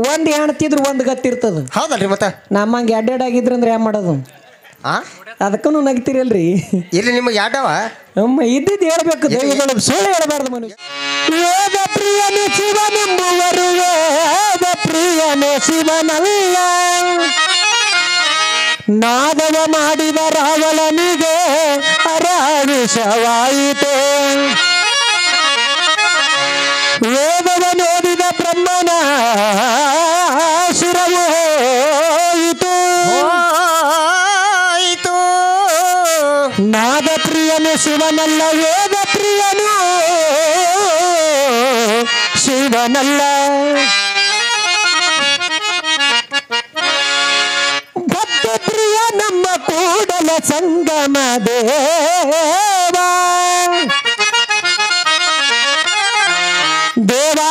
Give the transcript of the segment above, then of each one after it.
ಒಂದ್ ಹೆಣ್ತಿದ್ರು ಒಂದ್ ಗತ್ತಿರ್ತದ. ಹೌದಲ್ರಿ ಮತ್ತೆ ನಮ್ಮಂಗೆ ಅಡ್ಡಾಡಾಗಿದ್ರಂದ್ರೆ ಏನ್ ಮಾಡೋದು? ಅದಕ್ಕೂ ನಗ್ತಿರಲ್ರಿ. ಇಲ್ಲಿ ನಿಮಗೆ ಯಾಡವ ಅಮ್ಮ ಇದ್ದಿದ್ದು ಹೇಳ್ಬೇಕು, ದೈವದೊಳಗೆ ಸುಳ್ಳು ಹೇಳಬಾರ್ದು ಮನುಷ್ಯ. ವೇದ ಪ್ರಿಯನು ಶಿವನೆಂಬುವರು ವೇದ ಪ್ರಿಯನು ಶಿವನಲ್ಲ. ನಾದವ ಮಾಡಿದ ರಾವಣನಿಗೆ ಅರಾವಿಷವಾಯಿತು. ವೇದವ ನೋಡಿದ ಬ್ರಹ್ಮನ ಶಿರವು ಹೋಯಿತು. ನಾದ ಪ್ರಿಯನು ಶಿವನಲ್ಲ, ವೇದ ಪ್ರಿಯನು ಶಿವನಲ್ಲ. ಭಕ್ತ ಪ್ರಿಯ ನಮ್ಮ ಕೂಡಲ ಸಂಗಮ ದೇವಾ ದೇವಾ.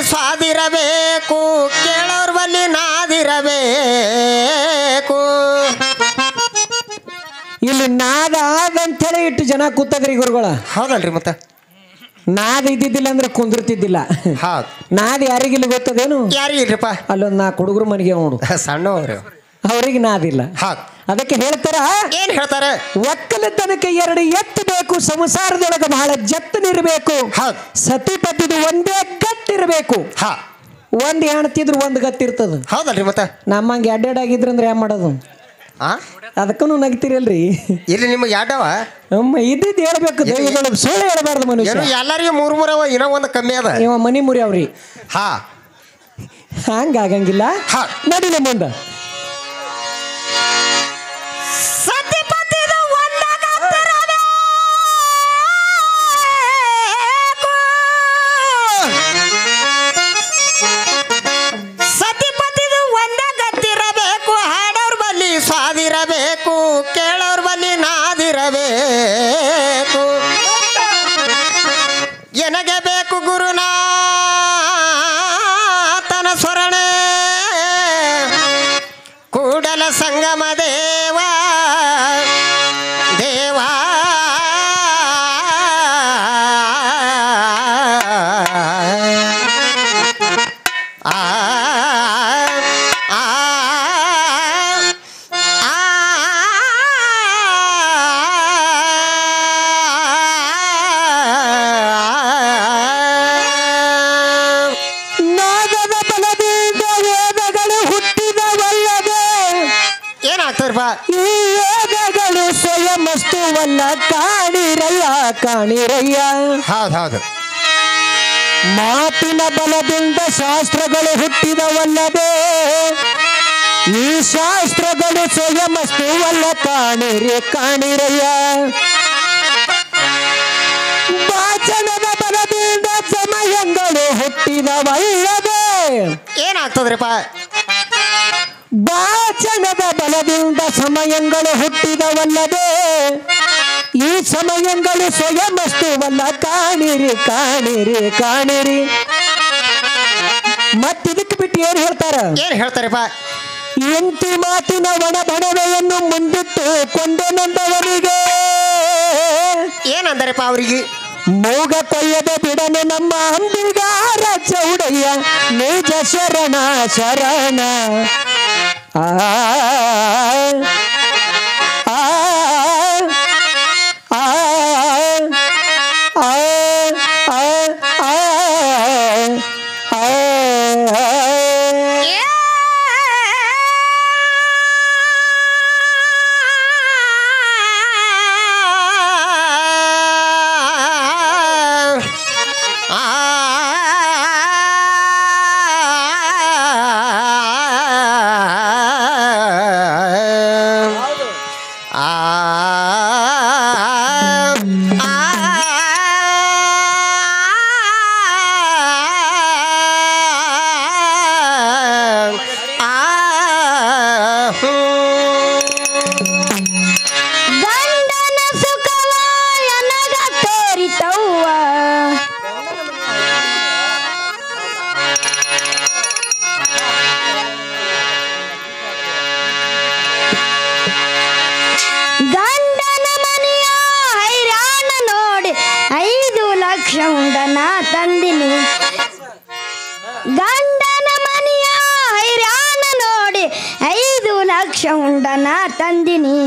ಸ್ವಾದಿರಬೇಕು, ಕೇಳೋರ್ ಬಲ್ಲಿ ನಾದಿರಬೇಕು. ಇಲ್ಲಿ ನಾದ ಆದಂತೇಳಿ ಇಟ್ಟು ಜನ ಕೂತದ್ರಿ ಗುರುಗಳ. ಹೌದಲ್ರಿ ಮತ್ತೆ ನಾದ ಇದ್ದಿದ್ದಿಲ್ಲ ಅಂದ್ರೆ ಕುಂದಿರ್ತಿದ್ದಿಲ್ಲ. ನಾದ ಯಾರಿಗಿಲ್ಲ ಗೊತ್ತದೇನು? ಯಾರಿಗಿಲ್ರಿಪ್ಪ. ಅಲ್ಲೊಂದು 4 ಹುಡುಗರು ಮನೆಗೆ ನೋಡು, ಸಣ್ಣವ್ರು, ಅವ್ರಿಗೆ ನಾದಿಲ್ಲ. ಅದಕ್ಕೆ ಹೇಳ್ತಾರ, ಏನ್ ಹೇಳ್ತಾರೆ? ಒಕ್ಕಲತನಕ್ಕೆ 2 ಎತ್ತು ಬೇಕು, ಸಂಸಾರದೊಳಗೆ ಬಹಳ ಜತ್ತನಿರ್ಬೇಕು, ಸತಿಪತಿದು ಒಂದೇ ಗಟ್ಟಿರ್ಬೇಕು. ಒಂದ್ ಹೆಣ್ತಿದ್ರು ಒಂದ್ ಗತ್ತಿರ್ತದ. ಹೌದಲ್ರಿ ಮತ್ತೆ ನಮ್ಮಂಗೆ ಅಡ್ಡಾಡಾಗಿದ್ರಂದ್ರೆ ಏನ್ ಮಾಡೋದು? ಅದಕ್ಕೂ ನಗ್ತಿರಲ್ರಿ. ಇಲ್ಲಿ ನಿಮಗೆ ಯಾಡವ ಅಮ್ಮ ಇದ್ದಿದ್ದು ಹೇಳ್ಬೇಕು, ದೈವದೊಳಗೆ ಸುಳ್ಳು ಹೇಳಬಾರ್ದು ಮನುಷ್ಯ. ಎಲ್ಲರಿಗೂ 3 ಅವ, ಇನ್ನೂ ಒಂದು ಕಮ್ಮಿ ಅದ. ಇವ ಮನಿ ಮುರಿ ಅವ್ರಿ. ಹಂಗಾಗಂಗಿಲ್ಲ, ನಡಿಲೆ ಮುಂದೆ. ಸ್ವಾದಿರಬೇಕು, ಕೇಳೋರ್ ಬಲ್ಲಿ ನಾದಿರಬೇಕು. ಎನಗೆ ಬೇಕು ಗುರುನಾಥನ ಸ್ವರಣೆ, ಕೂಡಲ ಸಂಗಮ ದೇವ ದೇವಾ. ಈ ವೇದಗಳು ಸ್ವಯಂವಸ್ತುವಲ್ಲ, ಕಾಣಿರಯ್ಯ ಕಾಣಿರಯ್ಯ. ಹೌದು. ಮಾತಿನ ಬಲದಿಂದ ಶಾಸ್ತ್ರಗಳು ಹುಟ್ಟಿದವಲ್ಲದೆ, ಈ ಶಾಸ್ತ್ರಗಳು ಸ್ವಯಂವಸ್ತುವಲ್ಲ, ಕಾಣಿರಿ ಕಾಣಿರಯ್ಯ. ವಾಚನದ ಬಲದಿಂದ ಸಮಯಗಳು ಹುಟ್ಟಿದವಲ್ಲದೆ, ಏನಾಗ್ತದ್ರಿಪ್ಪ? ವಾಚನದ ಬಲದಿಂದ ಸಮಯಗಳು ಹುಟ್ಟಿದವಲ್ಲದೆ, ಈ ಸಮಯಗಳು ಸ್ವಯಂವಸ್ತುವಲ್ಲ, ಕಾಣಿರಿ ಕಾಣಿರಿ ಕಾಣಿರಿ. ಮತ್ತಿದಕ್ಕೆ ಬಿಟ್ಟು ಏನ್ ಹೇಳ್ತಾರಪ್ಪ? ಎಂತಿ ಮಾತಿನ ಒಣ ಬಣವೆಯನ್ನು ಮುಂದಿಟ್ಟು ಕೊಂದೆನಂದವನಿಗೆ ಏನಂದರಪ್ಪ ಅವರಿಗೆ? ಮೂಗ ಕೊಯ್ಯದ ಬಿಡನೆ ನಮ್ಮ ಅಂಬಿಗಾರ ಚೌಡಯ್ಯ, ನಿಜ ಶರಣ ಶರಣ. ಆ ಆ ಆ ಗಂಡನ ಮನೆಯ ಹೈರಾಣ ನೋಡಿ 5 ಲಕ್ಷ ಹುಂಡನ ತಂದಿನಿ. ಗಂಡನ ಮನೆಯ ಹೈರಾಣ ನೋಡಿ 5 ಲಕ್ಷ ಹುಂಡನ ತಂದಿನಿ.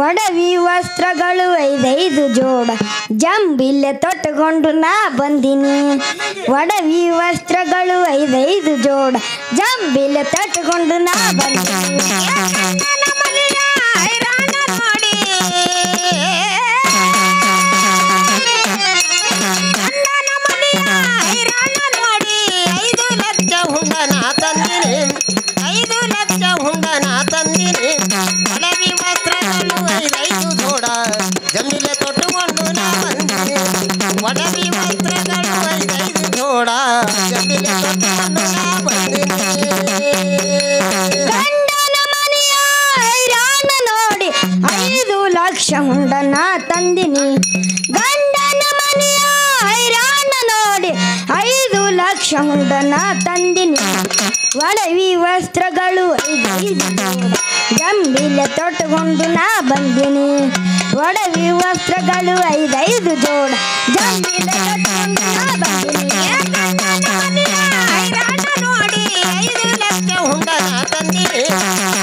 ಒಡವಿ ವಸ್ತ್ರಗಳು 5 ಜೋಡ ಜಂಬಿಲ್ಲೆ ತೊಟ್ಟುಕೊಂಡು ನಾ ಬಂದಿನಿ. ಒಡವಿ ವಸ್ತ್ರಗಳು 5 ಜೋಡ ಜಂಬಿಲ್ಲೆ ತೊಟ್ಟುಕೊಂಡು ನಾ ಬಂದಿನಿ. ಗಂಡನ ಮನೆಯ ಹೈರಾಣ ನೋಡಿ ಗಂಡನ ಮನೆಯ ಹೈರಾಣ ನೋಡಿ 5 ಲಕ್ಷ ಹುಂಡನ ತಂದಿನಿ. 5 ಲಕ್ಷ ಹುಂಡನ ತಂದಿನಿ. ಒಡವಿ ವಸ್ತ್ರಗಳು 5 ಜೋಡ ಜಂಬಿಲೆ ತೊಟ್ಟುಕೊಂಡು ನಾ ಬಂದಿನಿ. ಒಡವಿ ವಸ್ತ್ರಗಳು 5 ಜೋಡ ಜಂಬಿಲೆ ತೊಟ್ಟುಕೊಂಡು ನಾ ಬಂದಿನಿ. ಗಂಡನ ಮನೆಯ ಹೈರಾಣ ನೋಡಿ 5 ಲಕ್ಷ ಹುಂಡನ ತಂದಿನಿ. ಗಂಡನ ಮನೆಯ ಹೈರಾಣ ನೋಡಿ 5 ಲಕ್ಷ ಹುಂಡನ ತಂದಿನಿ. ಒಡವಿ ವಸ್ತ್ರಗಳು 5 ಜಂಬಿಲೆ ತೊಟ್ಟುಕೊಂಡು ನಾ ಬಂದಿನಿ. ಒಡವಿ ವಸ್ತ್ರಗಳು 5 ಜೋಡ ಜಂಬಿಲೆ ತೊಟ್ಟುಕೊಂಡು ನಾ ಬಂದಿನಿ. ಗಂಡನ ಮನೆಯ ಹೈರಾಣ ನೋಡಿ 5 ಲಕ್ಷ ಹುಂಡನ ತಂದಿನಿ.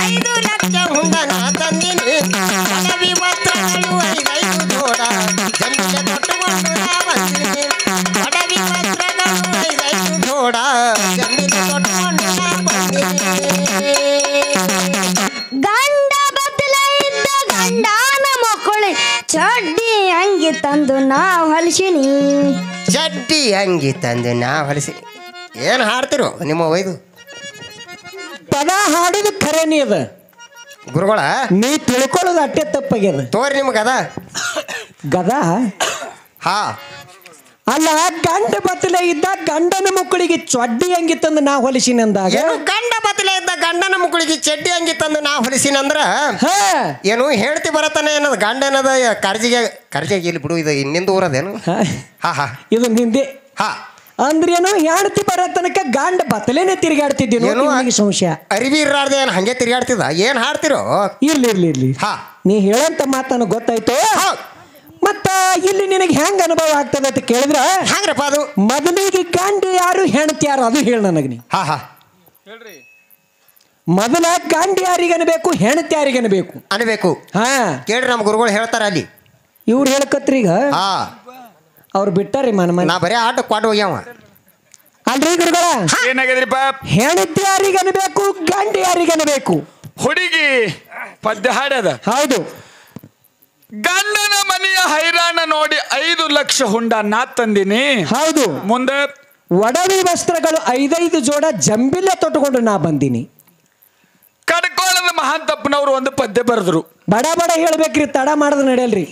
5 ಲಕ್ಷ ಹುಂಡನ ತಂದಿನಿ. ಒಡವಿ ವಸ್ತ್ರಗಳು 5 ಜೋಡ ಜಂಬಿಲೆ ತೊಟ್ಟುಕೊಂಡು ನಾ ಬಂದಿನಿ. ಒಡವಿ ವಸ್ತ್ರಗಳು 5 ಜೋಡ ಜಂಬಿಲೆ ತೊಟ್ಟುಕೊಂಡು ನಾ ಬಂದಿನಿ. ಗಂಡ ಬದಲ ಇದ್ದ ಗಂಡನ ಮಕ್ಕಳು ಚಡ್ಡಿ ಅಂಗಿ ತಂದು ನಾ ಹೊಲಿಸಿನಿ. ಚಡ್ಡಿ ಅಂಗಿ ತಂದು ನಾ ಹೊಲಿಸಿ. ಏನು ಹಾಡ್ತಿರೋ ನಿಮ್ಮ ಒಯ್ದು ಪದ ಹಾಡಿದ ಖರೇನಿ ಅದ, ಗುರುಗಳ ನೀ ತಿಳ್ಕೊಳ್ಳೋದು ಅಟ್ಟೆ ತಪ್ಪಾಗ್ಯದ. ತೋರಿ ನಿಮ್ಗೆ ಅದ ಗದ ಹಾ ಅಲ್ಲ, ಗಂಡ ಬತ್ತಲೆ ಇದ್ದ ಗಂಡನ ಮಕ್ಕಳಿಗೆ ಚಡ್ಡಿ ಅಂಗಿ ತಂದು ನಾ ಹೊಲಿಸಿನ ಅಂದಾಗ ಏನು ಗಂಡ ಬತ್ತಲೆ ಇದ್ದ ಗಂಡನ ಮಕ್ಕಳಿಗೆ ಚಡ್ಡಿ ಅಂಗಿ ತಂದು ನಾ ಹೊಲಿಸಿನಂದ್ರ ಹಾ ಏನು ಹೇಳ್ತಿ ಬರತ್ತಾನೆ ಏನದು ಗಂಡ ಏನದ ಕರ್ಜಿಗೆ ಇಲ್ಲಿ ಬಿಡು, ಇದು ಇನ್ನಿಂದ ಊರದೇನು? ಹಾ. ಹಾ ಹಾ ಇದು ನಿಂದೆ ಹಾ ಅಂದ್ರೇನು ಹೆಣ್ತಿ ಬರೋ ತನಕ ಗಂಡ ಬತ್ತಲೇನೆ ತಿರುಗಾಡ್ತಿದ್ದೀನೋ ಏನು? ನಿನಗೆ ಸಂಶಯ. ಅರಿವಿ ಇರ್ಲಾರ್ದೆ ಏನು ಹಂಗೆ ತಿರುಗಾಡ್ತಿದ್ದ? ಏನು ಹಾಡ್ತಿರೋ? ಇರ್ಲಿ ಇರ್ಲಿ ಇರ್ಲಿ, ಹಾ ನೀ ಹೇಳಂತ ಮಾತನ್ನು ಗೊತ್ತಾಯ್ತು. ಹೌದ್. ಮತ್ತ ಇಲ್ಲಿ ನಿನಗೆ ಹೆಂಗ ಅನುಭವ ಆಗ್ತದೆ ಅಂತ ಕೇಳಿದ್ರ, ಹಂಗ್ರಪ್ಪ ಅದು ಮೊದಲಿಗೆ ಗಂಡ ಯಾರು ಹೆಣ್ತಿ ಯಾರು ಅದು ಹೇಳ ನನಗೆ ನೀ. ಹಾ ಹಾ ಮೊದಲ ಗಂಡ ಯಾರಿಗನ್ಬೇಕು ಹೆಣ್ತಿ ಯಾರಿಗನ್ಬೇಕು ಅನ್ಬೇಕು. ಹಾ ಕೇಳ್ರಿ ನಮ್ಮ ಗುರುಗಳು ಹೇಳ್ತಾರ ಅಲ್ಲಿ. ಇವ್ರು ಹೇಳ್ಕತ್ರಿ ಈಗ ಹಾ ಅವ್ರು ಬಿಟ್ಟಾರಿ ಮನ ನಾ ಬರೀ ಆಟ ಕ್ವಾಡ್ ಹೋಗ್ಯಾವ. ಅಲ್ರಿ ಗುರುಗಳ, ಏನಾಗದ್ರಿಪ್ಪ? ಹೆಣ್ತಿ ಯಾರಿಗನ್ಬೇಕು ಗಂಡ ಯಾರಿಗನ್ಬೇಕು? ಹುಡುಗಿ ಪದ್ಯ ಹಾಡ್ಯದ. ಹೌದು. ಗಂಡನ ಮನೆಯ ಹೈರಾಣ ನೋಡಿ 5 ಲಕ್ಷ ಹುಂಡ ನಾ ತಂದಿನಿ. ಹೌದು. ಮುಂದೆ ಒಡವಿ ವಸ್ತ್ರಗಳು 5 ಜೋಡ ಜಂಬಿಲ್ಲ ತೊಟ್ಟುಕೊಂಡು ನಾ ಬಂದೀನಿ. ಕಡ್ಕೋಳದ ಮಹಾಂತಪ್ಪನವರು ಒಂದು ಪದ್ಯ ಬರೆದ್ರು. ಬಡ ಬಡ ಹೇಳ್ಬೇಕ್ರಿ, ತಡ ಮಾಡೋದು ನಡೆಯಲ್ರಿ.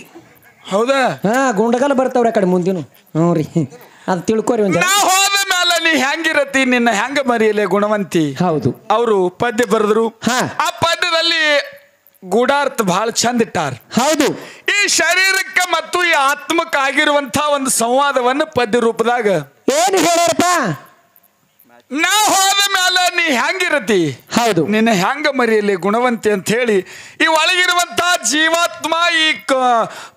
ಹೌದಾ? ಹಾ, ಗುಂಡಗಲ್ ಬರ್ತಾವ್ರಿ ಆ ಕಡೆ ಮುಂದಿನ. ಹ್ಞೂ ರೀ, ಅದು ತಿಳ್ಕೊರಿ ಒಂದ್ ನಾ ಹೋದ ಮೇಲೆ ನೀ ಹೆಂಗಿರತಿ, ನಿನ್ನ ಹೆಂಗ ಮರಿಯಲೆ ಗುಣವಂತಿ. ಹೌದು. ಅವರು ಪದ್ಯ ಬರೆದ್ರು. ಹಾ. ಆ ಪದ್ಯದಲ್ಲಿ ಗೂಢಾರ್ಥ ಬಹಳ ಚಂದ ಇಟ್ಟಾರ. ಹೌದು. ಈ ಶರೀರಕ್ಕೆ ಮತ್ತು ಈ ಆತ್ಮಕ್ಕೆ ಆಗಿರುವಂತಹ ಒಂದು ಸಂವಾದವನ್ನು ಪದ್ಯ ರೂಪದಾಗ ಏನು ಹೇಳ್ಯಾರಪ್ಪ? ನಾ ಹೋದ ಮೇಲೆ ನೀ ಹೆಂಗಿರತಿ, ಹೌದು, ನಿನ್ನ ಹೆಂಗ ಮರಿಯಲಿ ಗುಣವಂತಿ ಅಂತ ಹೇಳಿ ಈ ಒಳಗಿರುವಂತಹ ಜೀವಾತ್ಮ ಈ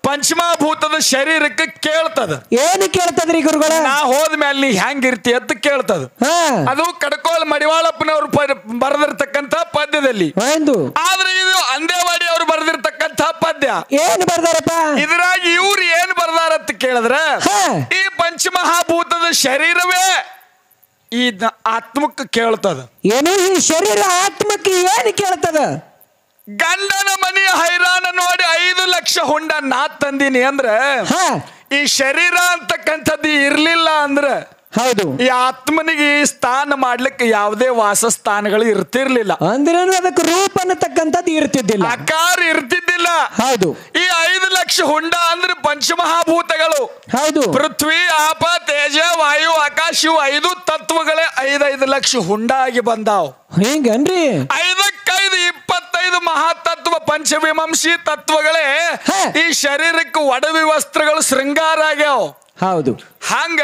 ಪಂಚಮಭೂತದ ಶರೀರಕ್ಕೆ ಕೇಳ್ತದ. ಏನು ಕೇಳ್ತದ್ರಿ ಗುರುಗಳ? ನಾ ಹೋದ್ಮೇಲೆ ನೀ ಹೆಂಗಿರ್ತಿ ಅಂತ ಕೇಳ್ತದ. ಹಾ, ಅದು ಕಡಕೋಳ ಮಡಿವಾಳಪ್ಪನವರು ಬರೆದಿರ್ತಕ್ಕಂಥ ಪದ್ಯದಲ್ಲಿ. ಒಂದು ಆದ್ರೆ ಇದು ಅಂದೇವಾಡಿ ಅವರು ಬರೆದಿರ್ತಕ್ಕಂಥ ಪದ್ಯ. ಏನು ಬರ್ದಾರಪ್ಪ? ಇದ್ರಾಗ ಇವ್ರು ಏನ್ ಬರ್ದಾರಂತ ಕೇಳಿದ್ರ, ಹಾ. ಈ ಪಂಚಮಹಾಭೂತದ ಶರೀರವೇ ಈ ಆತ್ಮಕ್ಕೆ ಕೇಳ್ತದ. ಏನು ಈ ಶರೀರ ಆತ್ಮಕ್ಕೆ ಏನು ಕೇಳ್ತದ? ಗಂಡನ ಮನೆಯ ಹೈರಾಣ ನೋಡಿ 5 ಲಕ್ಷ ಹುಂಡ ನಾ ತಂದಿನಿ ಅಂದ್ರ, ಹಾ, ಈ ಶರೀರ ಅಂತಕ್ಕಂಥದ್ದು ಇರ್ಲಿಲ್ಲ ಅಂದ್ರ ಹೌದು, ಈ ಆತ್ಮನಿಗೆ ಸ್ಥಾನ ಮಾಡ್ಲಿಕ್ಕೆ ಯಾವುದೇ ವಾಸಸ್ಥಾನಗಳು ಇರ್ತಿರ್ಲಿಲ್ಲ. ಅಂದ್ರೆ ಅದಕ್ಕೆ ರೂಪ ಅನ್ನತಕ್ಕಂಥದ್ದು ಇರ್ತಿದ್ದಿಲ್ಲ, ಆಕಾರ ಇರ್ತಿದ್ದಿಲ್ಲ. ಹೌದು. ಈ 5 ಲಕ್ಷ ಹುಂಡ ಅಂದ್ರೆ ಪಂಚಮಹಾಭೂತಗಳು. ಹೌದು. ಪೃಥ್ವಿ, ಆಪ, ತೇಜ, ವಾಯು, ಆಕಾಶ, ಇವು 5 ತತ್ವಗಳೇ 5 ಲಕ್ಷ ಹುಂಡ ಆಗಿ ಬಂದಾವ್. ಹಿಂಗನ್ರಿ? 5 25 ಮಹಾತತ್ವ ಪಂಚವಿಮಂಶಿ ತತ್ವಗಳೇ ಈ ಶರೀರಕ್ಕೆ ಒಡವಿ ವಸ್ತ್ರಗಳು ಶೃಂಗಾರ ಆಗ್ಯಾವ. ಹೌದು. ಹಂಗ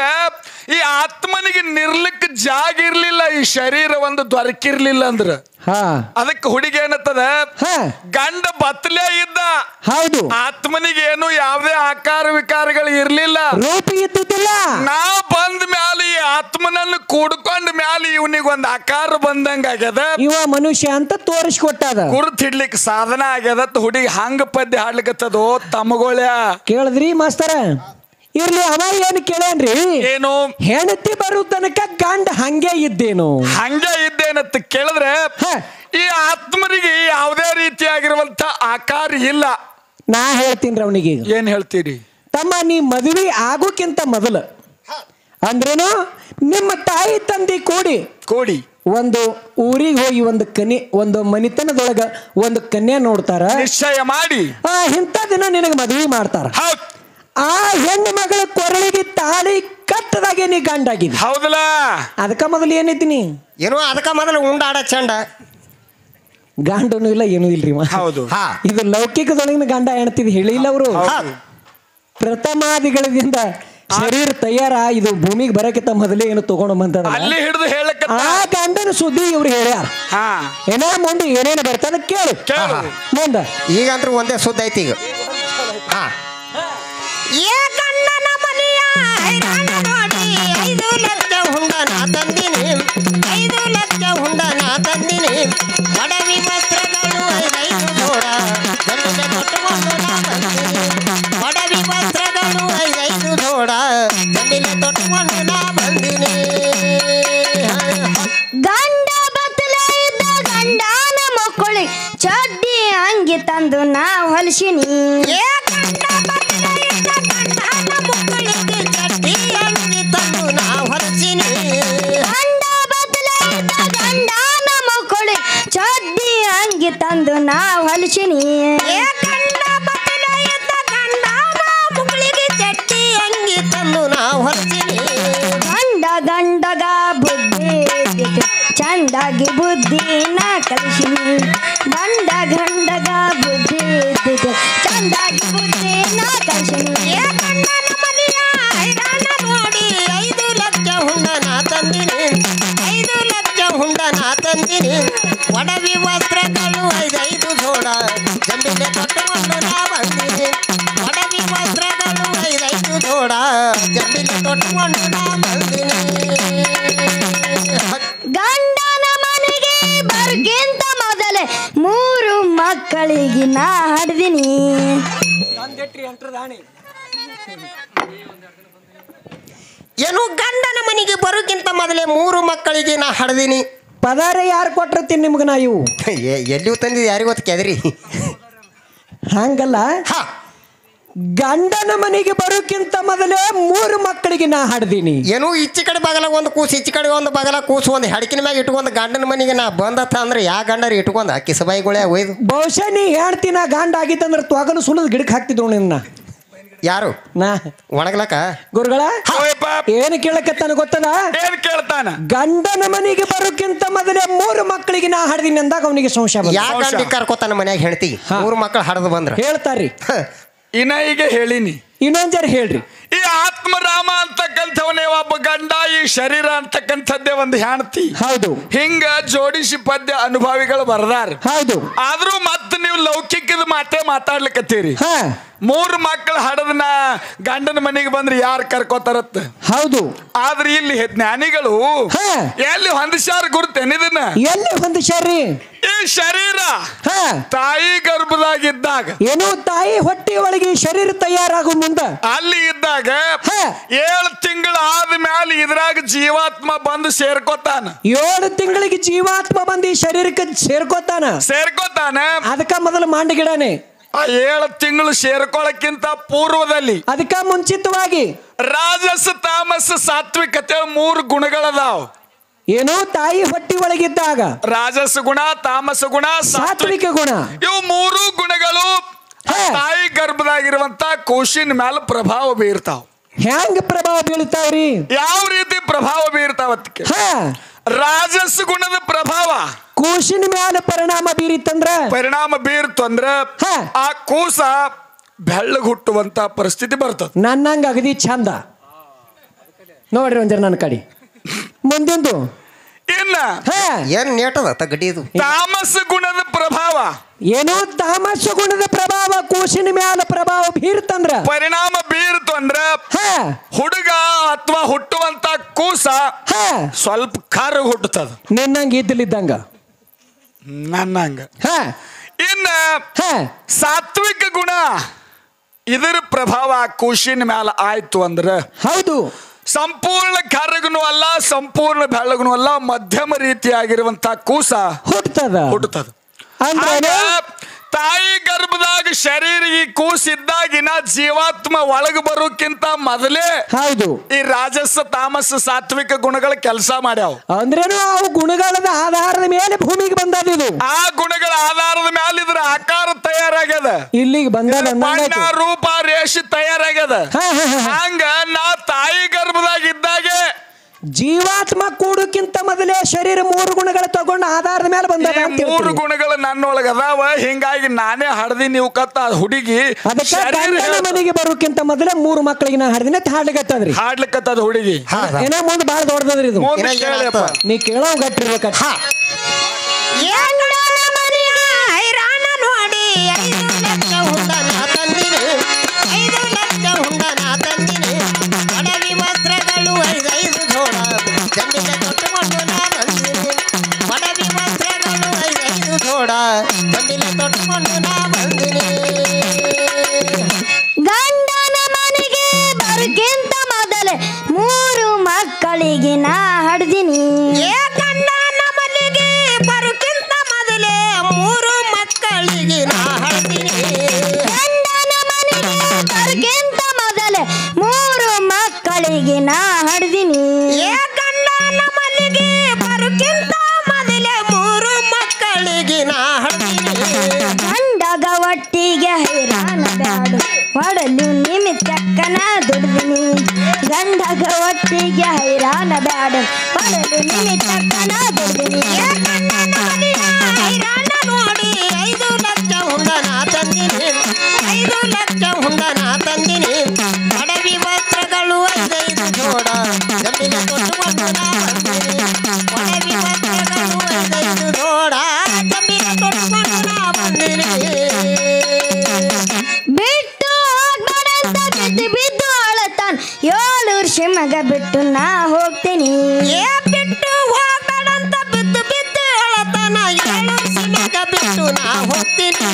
ಈ ಆತ್ಮನಿಗೆ ನಿರ್ಲಿಕ್ಕೆ ಜಾಗ ಇರ್ಲಿಲ್ಲ, ಈ ಶರೀರ ಒಂದು ದೊರಕಿರ್ಲಿಲ್ಲ ಅಂದ್ರ ಹಾ ಅದಕ್ಕೆ ಹುಡುಗಿ ಏನತ್ತದ, ಹಾ ಗಂಡ ಬತ್ತಲೇ ಇದ್ದ, ಹೌದು ಆತ್ಮನಿಗೆ ಏನು ಯಾವುದೇ ಆಕಾರ ವಿಕಾರಗಳು ಇರ್ಲಿಲ್ಲ. ರೂಪ ಇದ್ದಿದ್ದಿಲ್ಲ. ನಾ ಬಂದ ಮ್ಯಾಲ ಈ ಆತ್ಮನನ್ನು ಕೂಡ್ಕೊಂಡ ಮ್ಯಾಲ ಇವನಿಗೆ ಒಂದು ಆಕಾರ ಬಂದಂಗ ಆಗ್ಯದ, ಇವ ಮನುಷ್ಯ ಅಂತ ತೋರಿಸ್ಕೊಟ್ಟದ. ಗುರುತಿಡ್ಲಿಕ್ಕೆ ಸಾಧನ ಆಗ್ಯದ. ಹುಡುಗಿ ಹಂಗ ಪದ್ಯ ಹಾಡ್ಲಿಕತ್ತದೋ ತಮ್ಮಗೋಳ್ಯ. ಕೇಳಿದ್ರಿ ಮಾಸ್ತರ? ಇರ್ಲಿ, ಅವ ಏನ್ ಕೇಳೇನ್ರಿ, ಏನು ಹೆಂಡತಿ ಬರೋ ತನಕ ಗಂಡ ಹಂಗೆ ಇದ್ದೇನು, ಹಂಗೆ ಇದ್ದೇನಂತ ಕೇಳಿದ್ರೆ ಹ. ಈ ಆತ್ಮರಿಗೆ ಯಾವುದೇ ರೀತಿಯಾಗಿರುವಂತ ಆಕಾರ ಇಲ್ಲ. ನಾ ಹೇಳ್ತೀನಿ ಅವನಿಗೆ, ಏನ್ ಹೇಳ್ತೀರಿ? ತಮ್ಮ ನೀ ಮದುವೆ ಆಗೋಕ್ಕಿಂತ ಮೊದಲು ಅಂದ್ರೇನು ನಿಮ್ಮ ತಾಯಿ ತಂದೆ ಕೋಡಿ ಒಂದು ಊರಿಗೆ ಹೋಗಿ ಒಂದು ಮನಿತನದೊಳಗ ಒಂದು ಕನ್ಯಾ ನೋಡ್ತಾರ, ನಿಶ್ಚಯ ಮಾಡಿ ಇಂಥ ದಿನ ನಿನಗೆ ಮದುವೆ ಮಾಡ್ತಾರ. ಹೌದ್ ಆ ಹೆಣ್ಣು ಮಗಳ ಕೊರಳಿಗೆ ತಾಳಿ ಕಟ್ಟದಾಗೆ ನೀ ಗಂಡಾಗಿದ್ದಿ. ಹೌದಲ್ಲ? ಅದಕ್ಕ ಮೊದಲು ಏನೈತಿ ಏನೋ ಅದಕ್ಕ ಮೊದಲು ಉಂಡಾಡ ಚಂಡ ಗಂಡನು ಇಲ್ಲ ಏನೂ ಇಲ್ರಿ. ಹೌದು. ಹಾ ಇದು ಲೌಕಿಕದೊಳಗಿನ ಗಂಡ ಹೆಣ್ತಿದ್ ಹೇಳಿಲ್ಲ ಅವರು. ಹೌದು. ಪ್ರಥಮಾದಿಗಳಿಂದ ಶರೀರ ತಯಾರ ಇದು ಭೂಮಿಗೆ ಬರಕ್ಕಿಂತ ಮೊದಲೇ ಏನು ತಗೊಂಡು ಬಂದದ. ಅಲ್ಲಿ ಹಿಡಿದು ಹೇಳಕ್ಕ ಆ ಗಂಡನ ಸುದ್ದಿ ಇವ್ರು ಹೇಳ್ಯಾರ. ಹಾ ಏನೋ ಮುಂದೆ ಏನೇನು ಬರ್ತದ ಕೇಳು. ಕೇಳು. ಮುಂದ ಈಗಂತೂ ಒಂದೇ ಸುದ್ದ ಐತಿ ಈಗ. ಹಾ ಏ ಗಂಡನ ಮನೆಯ ಹೈರಾಣ ನೋಡಿ 5 ಲಕ್ಷ ಹುಂಡನ ತಂದಿನಿ, 5 ಲಕ್ಷ ಹುಂಡನ ತಂದಿನಿ, ಒಡವಿ ವಸ್ತ್ರಗಳು 5 ಜೋಡ ಗಂಡಿಗೆ ತೊಟ್ಟುಕೊಂಡು ನಾ ಬಂದಿನಿ, ಒಡವಿ ವಸ್ತ್ರಗಳು 5 ಜೋಡ ಗಂಡಿಗೆ ತೊಟ್ಟುಕೊಂಡು ನಾ ಬಂದಿನಿ. ಗಂಡ ಬತ್ತಲೇ ಇದ್ದ ಗಂಡನ ಮಕ್ಕಳಿ ಚಡ್ಡಿ ಅಂಗಿ ತಂದು ನಾ ಹೊಲಿಸಿನಿ. ಏ ಗಂಡ ಬತ್ತಲೇ ಇದ್ದ ಗಂಡನ ಮಕ್ಕಳಿಗೆ ಚಡ್ಡಿ ಅಂಗಿ ತಂದು ನಾ ಹೊಲಿಸಿನಿ, ಗಂಡ ಬತ್ತಲೇ ಇದ್ದ ಗಂಡನ ಮಕ್ಕಳಿ ಚಡ್ಡಿ ಅಂಗಿ ತಂದು ನಾ ಹೊಲಿಸಿನಿ. ಏ ಗಂಡ ಬತ್ತಲೇ ಇದ್ದ ಗಂಡನ ಮಕ್ಕಳಿಗೆ ಚಡ್ಡಿ ಅಂಗಿ ತಂದು ನಾ ಹೊಲಿಸಿನಿ, ಗಂಡಗ ಬುದ್ಧಿ ಚಂದಾಗಿ ಬುದ್ಧಿ ನಾ ಕಲಿಸಿನಿ, ಗಂಡಗ ಬುದ್ಧಿ ಚಂದಾಗಿ ಬುದ್ಧಿ ನಾ ಕಲಿಸಿನಿ. ಏ ಗಂಡನ ಮನೆಯ ಹೈರಾಣ ನೋಡಿ 5 ಲಕ್ಷ ಹುಂಡನ ತಂದಿನಿ, 5 ಲಕ್ಷ ಹುಂಡನ ತಂದಿನಿ, ಒಡವಿ ವಸ್ತ್ರಗಳು 5 ಜೋಡ ಜಂಬಿಗೆ ತೊಟ್ಟುಕೊಂಡು ನಾ ಬಂದಿನಿ, ಒಡವಿ ವಸ್ತ್ರಗಳು 5 ಜೋಡ ಜಂಬಿಗೆ ತೊಟ್ಟುಕೊಂಡು ನಾ ಬಂದಿನಿ. ಗಂಡನ ಮನೆಗೆ ಬರ್ಗಿಂತ ಮೊದಲೇ 3 ಮಕ್ಕಳಿಗೆ ನಾ ಹಡ್ದಿನಿ. ಏನು ಗಂಡನ ಮನೆಗೆ ಬರೋಕ್ಕಿಂತ ಮೊದಲೇ 3 ಮಕ್ಕಳಿಗೆ ನಾ ಹಡ್ದೀನಿ. ಪದಾರ ಯಾರು ಕೊಟ್ಟಿರ್ತೀನಿ ನಿಮ್ಗೆ ನಾ ಇವು ಎಲ್ಲಿಯೂ ತಂದಿದ್ದು ಯಾರಿಗೂ ಗೊತ್ತು ಕೆದರಿ. ಹಂಗಲ್ಲ, ಹಾ ಗಂಡನ ಮನೆಗೆ ಬರೋಕ್ಕಿಂತ ಮೊದಲೇ 3 ಮಕ್ಕಳಿಗೆ ನಾ ಹಾಡ್ದೀನಿ. ಏನೋ ಈಚೆ ಕಡೆ ಬಗಲ ಒಂದು ಕೂಸು ಈಚೆ ಕಡೆ ಒಂದು ಬಗಲ ಕೂಸು ಒಂದು ಹೆಡಕಿನ ಮ್ಯಾಗ ಇಟ್ಕೊಂಡು ಗಂಡನ ಮನೆಗೆ ನಾ ಬಂದತ್ತ ಅಂದ್ರೆ ಯಾ ಗಂಡರು ಇಟ್ಕೊಂಡ ಕಿಸಬಾಯಿಗಳೇ ಒಯ್ದು. ಬಹುಶಃ ನೀ ಹೇಳ್ತೀನ ಗಂಡ ಆಗಿತ್ತಂದ್ರೆ ತ್ವಾಗನು ಸುಳಿದ್ ಗಿಡಕ್ಕೆ ಹಾಕ್ತಿದ್ರು ನಿನ್ನ. ಯಾರು ನಾ ಒಣಗ್ಲಕ್ಕ ಗುರುಗಳ ಹೋಯಪ್ಪ, ಏನು ಕೇಳಕತ್ತಾನ ಗೊತ್ತದ? ಏನ್ ಕೇಳ್ತಾನ? ಗಂಡನ ಮನೆಗೆ ಬರೋಕ್ಕಿಂತ ಮೊದಲೇ 3 ಮಕ್ಕಳಿಗೆ ನಾ ಹಾಡ್ದೀನಿ ಅಂದಾಗ ಅವನಿಗೆ ಸಂಶಯ ಬಂತು. ಯಾ ಗಂಡಿ ಕರ್ಕೋತಾನ ಮನ್ಯಾಗ ಹೆಣ್ತಿ 3 ಮಕ್ಕಳು ಹಡ್ದು ಬಂದ್ರ ಹೇಳ್ತಾರ್ರಿ. ಇನ್ನ ಈಗ ಹೇಳಿನಿ. ಇನ್ನೊಂದ್ಸರಿ ಹೇಳ್ರಿ. ಈ ಆತ್ಮರಾಮ ಅಂತಕ್ಕಂಥವನೇ ಒಬ್ಬ ಗಂಡ, ಈ ಶರೀರ ಅಂತಕ್ಕಂಥದ್ದೇ ಒಂದು ಹೆಣ್ತಿ. ಹೌದು ಹಿಂಗ ಜೋಡಿಸಿ ಪದ್ಯ ಅನುಭವಿಗಳು ಬರ್ದಾರ. ಹೌದು. ಆದ್ರೂ ಮತ್ ನೀವು ಲೌಕಿಕದ ಮಾತೇ ಮಾತಾಡ್ಲಿಕ್ಕತ್ತೀರಿ. ಹಾ 3 ಮಕ್ಕಳು ಹಡದನ ಗಂಡನ ಮನೆಗೆ ಬಂದ್ರೆ ಯಾರು ಕರ್ಕೋತಾರತ್ತ? ಹೌದು. ಆದ್ರೆ ಇಲ್ಲಿ ಜ್ಞಾನಿಗಳು ಹಾ ಎಲ್ಲಿ ಹೊಂದಿಸ್ಯಾರ ಗುರುತೇನಿದನ್ನ? ಎಲ್ಲಿ ಹೊಂದಿಸ್ಯಾರ್ರಿ? ಈ ಶರೀರ ಹಾ ತಾಯಿ ಗರ್ಭದಾಗಿದ್ದಾಗ, ಏನು ತಾಯಿ ಹೊಟ್ಟೆ ಒಳಗೆ ಈ ಶರೀರ ತಯಾರಾಗೋ ಮುಂದ ಅಲ್ಲಿ ಇದ್ದಾಗ ಹಾ 7 ತಿಂಗಳು ಆದ್ಮೇಲೆ ಇದ್ರಾಗ ಜೀವಾತ್ಮ ಬಂದು ಸೇರ್ಕೋತಾನ. 7 ತಿಂಗಳಿಗೆ ಜೀವಾತ್ಮ ಬಂದು ಈ ಶರೀರಕ್ಕೆ ಸೇರ್ಕೋತಾನ. ಅದಕ್ಕ ಮೊದಲು ಮಾಂಡಗಿಡನೆ. ಆ 7 ತಿಂಗಳು ಸೇರ್ಕೊಳ್ಳಕ್ಕಿಂತ ಪೂರ್ವದಲ್ಲಿ ಅದಕ್ಕ ಮುಂಚಿತವಾಗಿ ರಾಜಸ ತಾಮಸ ಸಾತ್ವಿಕತೆ 3 ಗುಣಗಳದಾವ. ಏನು ತಾಯಿ ಹೊಟ್ಟಿ ಒಳಗಿದ್ದಾಗ ರಾಜಸ ಗುಣ, ತಾಮಸ ಗುಣ, ಸಾತ್ವಿಕ ಗುಣ, ಇವು 3 ಗುಣಗಳು ತಾಯಿ ಗರ್ಭದಾಗಿರುವಂತ ಕೋಶಿನ ಮೇಲೆ ಪ್ರಭಾವ ಬೀರ್ತಾವ. ಹೆಂಗ ಪ್ರಭಾವ ಬೀಳ್ತಾವ್ರಿ? ಯಾವ ರೀತಿ ಪ್ರಭಾವ ಬೀರ್ತಾವ? ರಾಜಸ ಗುಣದ ಪ್ರಭಾವ ಕೂಸಿನ ಮ್ಯಾಲ ಪರಿಣಾಮ ಬೀರ್ತು ಅಂದ್ರ ಆ ಕೂಸ ಬೆಳ್ಳಗ್ ಹುಟ್ಟುವಂತ ಪರಿಸ್ಥಿತಿ ಬರ್ತದ. ನನ್ನಂಗ ಅಗದಿ ಚಂದ ನೋಡ್ರಿ ಒಂದ್ಸರಿ ನನ್ನ ಕಡೆ ಮುಂದೊಂದು ಇನ್ನ ಹಾ ಏನ್ ನೇಟದ ತಗಡಿ ಇದು ತಾಮಸ ಗುಣದ ಪ್ರಭಾವ ಏನೋ ತಾಮಸ ಗುಣದ ಪ್ರಭಾವ ಕೂಸಿನ ಮ್ಯಾಲ ಪ್ರಭಾವ ಬೀರ್ತಂದ್ರ ಪರಿಣಾಮ ಬೀರ್ತು ಅಂದ್ರ ಹಾ ಹುಡುಗ ಅಥವಾ ಹುಟ್ಟುವಂತ ಕೂಸ ಹಾ ಸ್ವಲ್ಪ ಕರ್ಗ್ ಹುಟ್ಟುತ್ತದ ನಿನ್ನಂಗ ಇದ್ದಂಗ ನನ್ನಂಗ. ಹಾ ಇನ್ನ ಹಾ ಸಾತ್ವಿಕ ಗುಣ ಇದರ ಪ್ರಭಾವ ಕೂಸಿನ ಮ್ಯಾಲ ಆಯ್ತು ಅಂದ್ರ ಹೌದು ಸಂಪೂರ್ಣ ಕರ್ಗನು ಅಲ್ಲ ಸಂಪೂರ್ಣ ಬೆಳಗನು ಅಲ್ಲ ಮಧ್ಯಮ ರೀತಿಯಾಗಿರುವಂತ ಕೂಸ ಹುಟ್ಟದ ಹುಟ್ಟುತ್ತದ. ಅಂದ್ರೆ ತಾಯಿ ಗರ್ಭದಾಗ ಶರೀರ ಈ ಕೂಸಿದ್ದಾಗಿನ ಜೀವಾತ್ಮ ಒಳಗೆ ಬರೋಕ್ಕಿಂತ ಮೊದಲೇ ಹೌದು ಈ ರಾಜಸ ತಾಮಸ ಸಾತ್ವಿಕ ಗುಣಗಳ ಕೆಲಸ ಮಾಡ್ಯಾವ. ಅಂದ್ರೇನು ಅವು ಗುಣಗಳ ಆಧಾರದ ಮೇಲೆ ಭೂಮಿಗೆ ಬಂದದಿದು ಆ ಗುಣಗಳ ಆಧಾರದ ಮೇಲೆ ಇದ್ರ ಆಕಾರ ತಯಾರಾಗ್ಯದ, ಇಲ್ಲಿಗೆ ಬಂದದ ಬಣ್ಣ ರೂಪ ರೇಷಿ ತಯಾರಾಗ್ಯದ. ಹಂಗ ನಾ ತಾಯಿ ಗರ್ಭದಾಗ ಇದ್ದಾಗೆ ಜೀವಾತ್ಮ ಕೂಡಕ್ಕಿಂತ ಮೊದಲೇ ಶರೀರ 3 ಗುಣಗಳ ತಗೊಂಡು ಆಧಾರದ ಮೇಲೆ ಬಂದದ ಅಂತ 3 ಗುಣಗಳು ನನ್ನೊಳಗ ಅದಾವ. ಹಿಂಗಾಗಿ ನಾನೇ ಹಡ್ದಿ ನೀವು ಕತ್ತ ಹುಡುಗಿ ಅದಕ್ಕೆ ಗಂಡನ ಮನೆಗೆ ಬರೋಕ್ಕಿಂತ ಮೊದಲೇ 3 ಮಕ್ಕಳಿಗೆ ನಾ ಹಾಡ್ದಿನ ಹಾಡ್ಲಿಕತ್ತದ್ರಿ ಹಾಡ್ಲಿಕ್ಕತ್ತದ ಹುಡುಗಿ. ಏನೋ ಮುಂದೆ ಬಾಳ ದೊಡ್ಡದ್ರಿ ಇದು ಮುಂದೆ ಕೇಳಪ್ಪ. ನೀ ಕೇಳೋ ಗಟ್ಟಿರ್ಬೇಕ ಹೈರಾಣ ನೋಡಿ 5 ಲಕ್ಷ ಹುಂಡನ ತಂದಿನಿ 5 ಲಕ್ಷ ಹುಂಡನ ತಂದಿನಿ ಒಡವಿ ವಸ್ತ್ರಗಳು 5 ಜೋಡ ಜಂಬಿಗೆ ತೊಟ್ಟುಕೊಂಡು ನಾ ಬಂದಿನಿ ಒಡವಿ ವಸ್ತ್ರಗಳು 5 ಜೋಡ ಜಂಬಿಗೆ ತೊಟ್ಟುಕೊಂಡು ನಾ ಬಂದಿನಿ ಗಂಡನ ಮನೆಗೆ ಬರೋಕ್ಕಿಂತ ಮೊದಲೇ 3 ಮಕ್ಕಳಿಗೆ ನಾ ಹಡ್ದಿನಿ ಏ ಗಂಡನ ಮನೆಗೆ ಬರೋಕ್ಕಿಂತ ಮೊದಲೇ 3 ಮಕ್ಕಳಿಗೆ ನಾ ಹಡ್ದಿನಿ ಗಂಡನ ಮನೆಗೆ ಬರೋಕ್ಕಿಂತ ಮೊದಲೇ 3 ಮಕ್ಕಳಿಗೆ ನಾ ಹಡ್ದಿನಿ ಏ ಗಂಡನ ಮನೆಗೆ ಬರೋಕ್ಕಿಂತ ಮೊದಲೇ 3 ಮಕ್ಕಳಿಗೆ ನಾ ಹಡ್ದಿನಿ ಗಂಡಗ ಒಟ್ಟಿಗೆ ಹೈರಾಣ ಬ್ಯಾಡು ಹೊಡಲು ನಿಮಿತ್ತಕ್ಕನ ದುಡ್ದಿನಿ ಗಂಡಗ ಒಟ್ಟಿಗೆ ಹೈರಾಣ ಬ್ಯಾಡು ಹೊಡಲು ನಿಮಿತ್ತಕ್ಕನ ದುಡ್ದಿನಿ ಏ ಗಂಡನ ಮನೆಯ ಹೈರಾಣ ನೋಡಿ 5 ಲಕ್ಷ ಹುಂಡನ ತಂದಿನಿ 5 ಲಕ್ಷ ಹುಂಡನ ತಂದಿನಿ ಒಡವಿ ವಸ್ತ್ರಗಳು 5 ಜೋಡ ಜಂಬಿಗೆ ತೊಟ್ಟುಕೊಂಡು ನಾ ಬಂದಿನಿ ಒಡವಿ ವಸ್ತ್ರಗಳು 5 ಜೋಡ ಜಂಬಿಗೆ ತೊಟ್ಟುಕೊಂಡು ನಾ ಬಂದಿನಿ ಬಿಟ್ಟು ಹೋಗ್ಬೇಡಂತ ಬಿದ್ದು ಬಿದ್ದು ಅಳತಾನ್ 7 ವರ್ಷ ಮಗ ಬಿಟ್ಟು ನಾ ಹೋಗ್ತೀನಿ ಏ ಬಿಟ್ಟು ಹೋಗ್ಬೇಡಂತ ಬಿದ್ದು ಬಿದ್ದು ಹೇಳತಾನ 7 ಸಿಮಗ ಬಿಟ್ಟು ನಾ ಹೋಗ್ತೀನಿ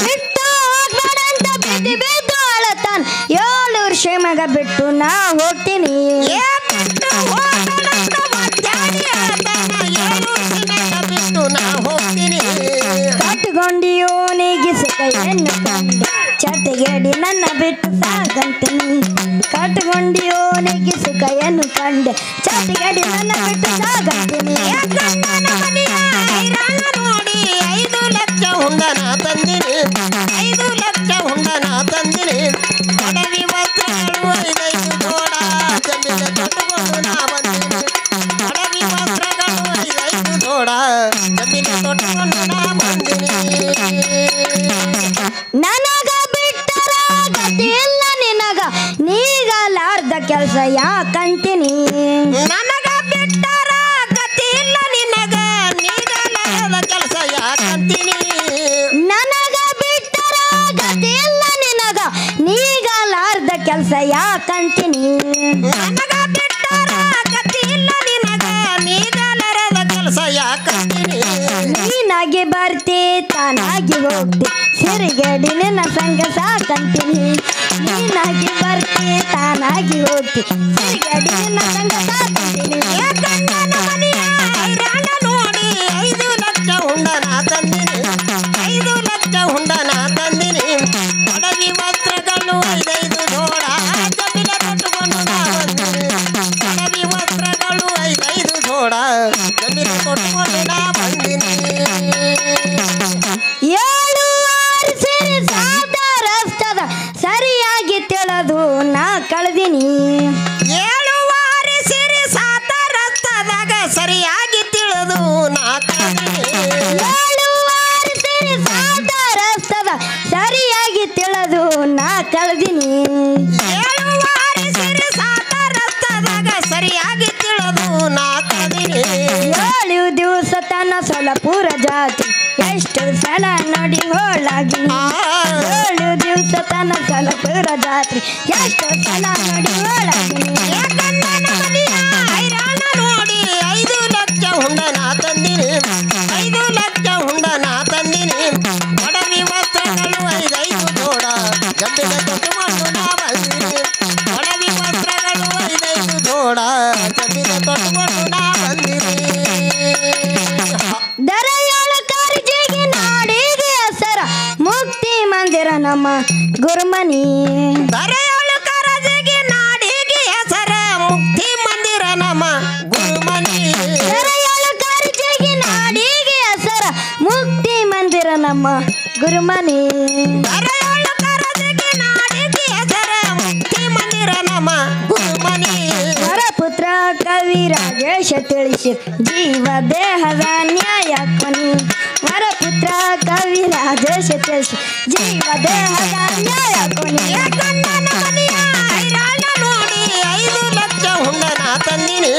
ಬಿಟ್ಟು ಹೋಗ್ಬೇಡಂತ ಬಿದ್ದು ಬಿದ್ದು ಅಳತಾನ್ 7 ವರ್ಷ ಮಗ ಬಿಟ್ಟು ನಾ ಹೋಗ್ತೀನಿ ಏ ಬಿಟ್ಟು ಹೋಗ್ಬೇಡಂತ ಮಧ್ಯಾಹ್ನ ಹೇಳತಾನ 7 ಸಿಮಗ ಬಿಟ್ಟು ನಾ ಹೋಗ್ತೀನಿ ಕಟ್ಕೊಂಡಿಯೋನಿಗೆ ಕೈಯನ್ನು ಕಂಡು ಚಟಗೇಡಿ ನನ್ನ ಬಿಟ್ಟು ಸಾಗಂತೀನಿ ಕಟ್ಕೊಂಡಿಯೋನಿಗೆ ಕೈಯನ್ನು ಕಂಡು ಚಟಗೇಡಿ ನನ್ನ ಬಿಟ್ಟು ಸಾಗಂತೀನಿ ಏ ಗಂಡನ ಮನೆಯ ಹೈರಾಣ ನೋಡಿ 5 ಲಕ್ಷ ಹುಂಡನ ತಂದಿನಿ 5 ಲಕ್ಷ ಹುಂಡನ ತಂದಿನಿ ಒಡವಿ ವಸ್ತ್ರಗಳು 5 ಜೋಡ ಜಂಬಿಗೆ ತೊಟ್ಟುಕೊಂಡು ನಾ ಬಂದಿನಿ ಒಡವಿ ವಸ್ತ್ರಗಳು 5 ಜೋಡ ಜಂಬಿಗೆ ತೊಟ್ಟುಕೊಂಡು ನಾ ಬಂದಿನಿ ನನಗ ಬಿಟ್ಟರ ಗತಿ ಇಲ್ಲ ನಿನಗ ನೀಗಲಾರ್ದ ಕೆಲಸ ಯಾಕಂತೀನಿ ನನಗ ಬಿಟ್ಟರ ಗತಿ ಇಲ್ಲ ನಿನಗ ನೀಗಲಾರದ ಕೆಲಸ ಯಾಕಂತೀನಿ ನನಗ ಬಿಟ್ಟರ ಗತಿ ಇಲ್ಲ ನಿನಗ ನೀಗಲಾರ್ದ ಕೆಲಸ ಯಾಕಂತೀನಿ ನನಗ ಬಿಟ್ಟರ ಗತಿ ಇಲ್ಲ ನಿನಗ ನೀಗಲಾರದ ಕೆಲಸ ಯಾಕಂತೀನಿ ನೀನಾಗಿ ಬರ್ತಿ ತಾನಾಗಿ ಹೋಗ್ತಿ ಸಿರಿಗೇಡಿ ನಿನ್ನ ಸಂಗ ಸಾಕಂತೀನಿ ನೀನಾಗಿ ಬರ್ತಿ ತಾನಾಗಿ ಹೋಗ್ತಿ ಸಿರಿಗೇಡಿ ನಿನ್ನ ಸಂಗ ಸಾಕಂತೀನಿ ಏ ಗಂಡನ ಮನೆಯ ಹೈರಾಣ ನೋಡಿ 5 ಲಕ್ಷ ಹುಂಡನ ತಂದಿನಿ 5 ಲಕ್ಷ ಹುಂಡನ ತಂದಿನಿ ಒಡವಿ ವಸ್ತ್ರಗಳು 5 ಜೋಡ ಜಂಬಿಗೆ ತೊಟ್ಟುಕೊಂಡು ನಾ ಬಂದಿನಿ ಒಡವಿ ವಸ್ತ್ರಗಳು 5 ಜೋಡ ಜಂಬಿಗೆ ತೊಟ್ಟುಕೊಂಡು ನಾ ಬಂದಿನಿ 7 ಸೇರಿ ಸಾಧಾರಸ್ತದ ಸರಿಯಾಗಿ ತಿಳಿದು ನಾ ಕಳೆದಿನಿ 7 ವಾರಿ ಸಿರಿ ಸಾತ ರಸ್ತದಾಗ ಸರಿಯಾಗಿ ತಿಳಿದು ನಾ ಕಳೆದಿನಿ 7 ಸೇರಿ ಸಾಧಾರಸ್ತದ ಸರಿಯಾಗಿ ತಿಳಿದು ನಾ ಕಳೆದಿನಿ 7 ವಾರಿ ಸಿರಿ ಸಾತ ರಸ್ತದಾಗ ಸಲಪುರ ಜಾತ್ರೆ ಎಷ್ಟು ಸಲ ನೋಡಿ ಹೋಳಾಗಿನಿ ಏಳು ದಿವಸ ತನ ಸಲಪುರ ಜಾತ್ರೆ ಎಷ್ಟು ಸಲ ನೋಡಿ ಹೋಳಾಗಿನಿ ಗಂಡನ ಮನೆಯ ಹೈರಾಣ ನೋಡಿ 5 ಲಕ್ಷ ಹುಂಡನ ತಂದಿನಿ 5 ಲಕ್ಷ ಹುಂಡನ ತಂದಿನಿ ಒಡವಿ ವಸ್ತ್ರಗಳು 5 ಜೋಡ ಜಂಬಿನ ತೊಟ್ಟುಕೊಂಡು ನಾ ಬಂದಿನಿ ಒಡವಿ ವಸ್ತ್ರಗಳು 5 ಜೋಡ ಜಂಬಿನ ತೊಟ್ಟುಕೊಂಡು ನಾ ಬಂದಿನಿ ದರೆಯೋಳು ಕಾರ್ಜಿಗೆ ನಾಡಿಗೆ ಹೆಸರ ಮುಕ್ತಿ ಮಂದಿರ ನಮ್ಮ ಗುರುಮನಿ ದರೆಯೋಳು ಕಾರಜಿಗೆ ನಾಡಿಗೆ ಹೆಸರ ಮುಕ್ತಿ ಮಂದಿರ ನಮ್ಮ ಗುರುಮನಿ ದರೆಯೋಳು ಕಾರ್ಜಿಗೆ ನಾಡಿಗೆ ಹೆಸರ ಮುಕ್ತಿ ಮಂದಿರ ನಮ್ಮ ಗುರುಮನಿ ದರೆಯೋಳು ಕಾರಜಿಗೆ ನಾಡಿಗೆ ಹೆಸರ ಮುಕ್ತಿ ಮಂದಿರ ನಮ್ಮ ಗುರುಮನಿ ವರಪುತ್ರ ಕವಿ ರಾಜೇಶ ತಿಳಿಸಿ ಜೀವ ದೇಹದ ನ್ಯಾಯ ಕೊನಿ ವರಪುತ್ರ ಕವಿ ರಾಜೇಶ ತಿಳಿಸಿ ಜೀವ ದೇಹದ ನ್ಯಾಯ ಕೊನಿ ಗಂಡನ ಮನೆಯ ಹೈರಾಣ ನೋಡಿ 5 ಲಕ್ಷ ಹುಂಡನ ತಂದಿನಿ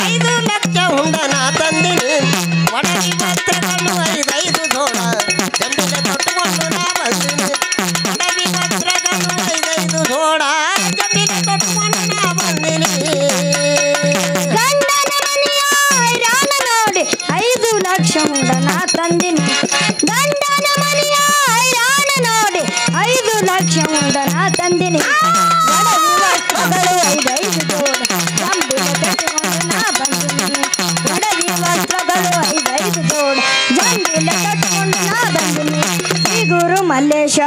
5 ಲಕ್ಷ ಹುಂಡನ ತಂದಿನಿ ಒಡವಿ ವಸ್ತ್ರಗಳು 5 ಜೋಡ ಜಂಬಿನ ತೊಟ್ಟುಕೊಂಡು ನಾ ಬಂದಿನಿ ಒಡವಿ ವಸ್ತ್ರಗಳು 5 ಜೋಡ ಜಂಬಿನ ತೊಟ್ಟುಕೊಂಡು ನಾ ಬಂದಿನಿ ಗಂಡನ ಮನೆಯ ಹೈರಾಣ ನೋಡಿ 5 ಲಕ್ಷ ಹುಂಡನ ತಂದಿನಿ ಗಂಡನ ಮನೆಯ ಹೈರಾಣ ನೋಡಿ 5 ಲಕ್ಷ ಹುಂಡನ ತಂದಿನಿ ಒಡವಿ ವಸ್ತ್ರಗಳು 5 ಜೋಡ ಜಂಬಿನ ತೊಟ್ಟುಕೊಂಡು ನಾ ಬಂದಿನಿ ಒಡವಿ ವಸ್ತ್ರಗಳು 5 ಜೋಡ ಜಂಬಿನ ತೊಟ್ಟುಕೊಂಡು ನಾ ಬಂದಿನಿ ಶ್ರೀ ಗುರು ಮಲ್ಲೇಶ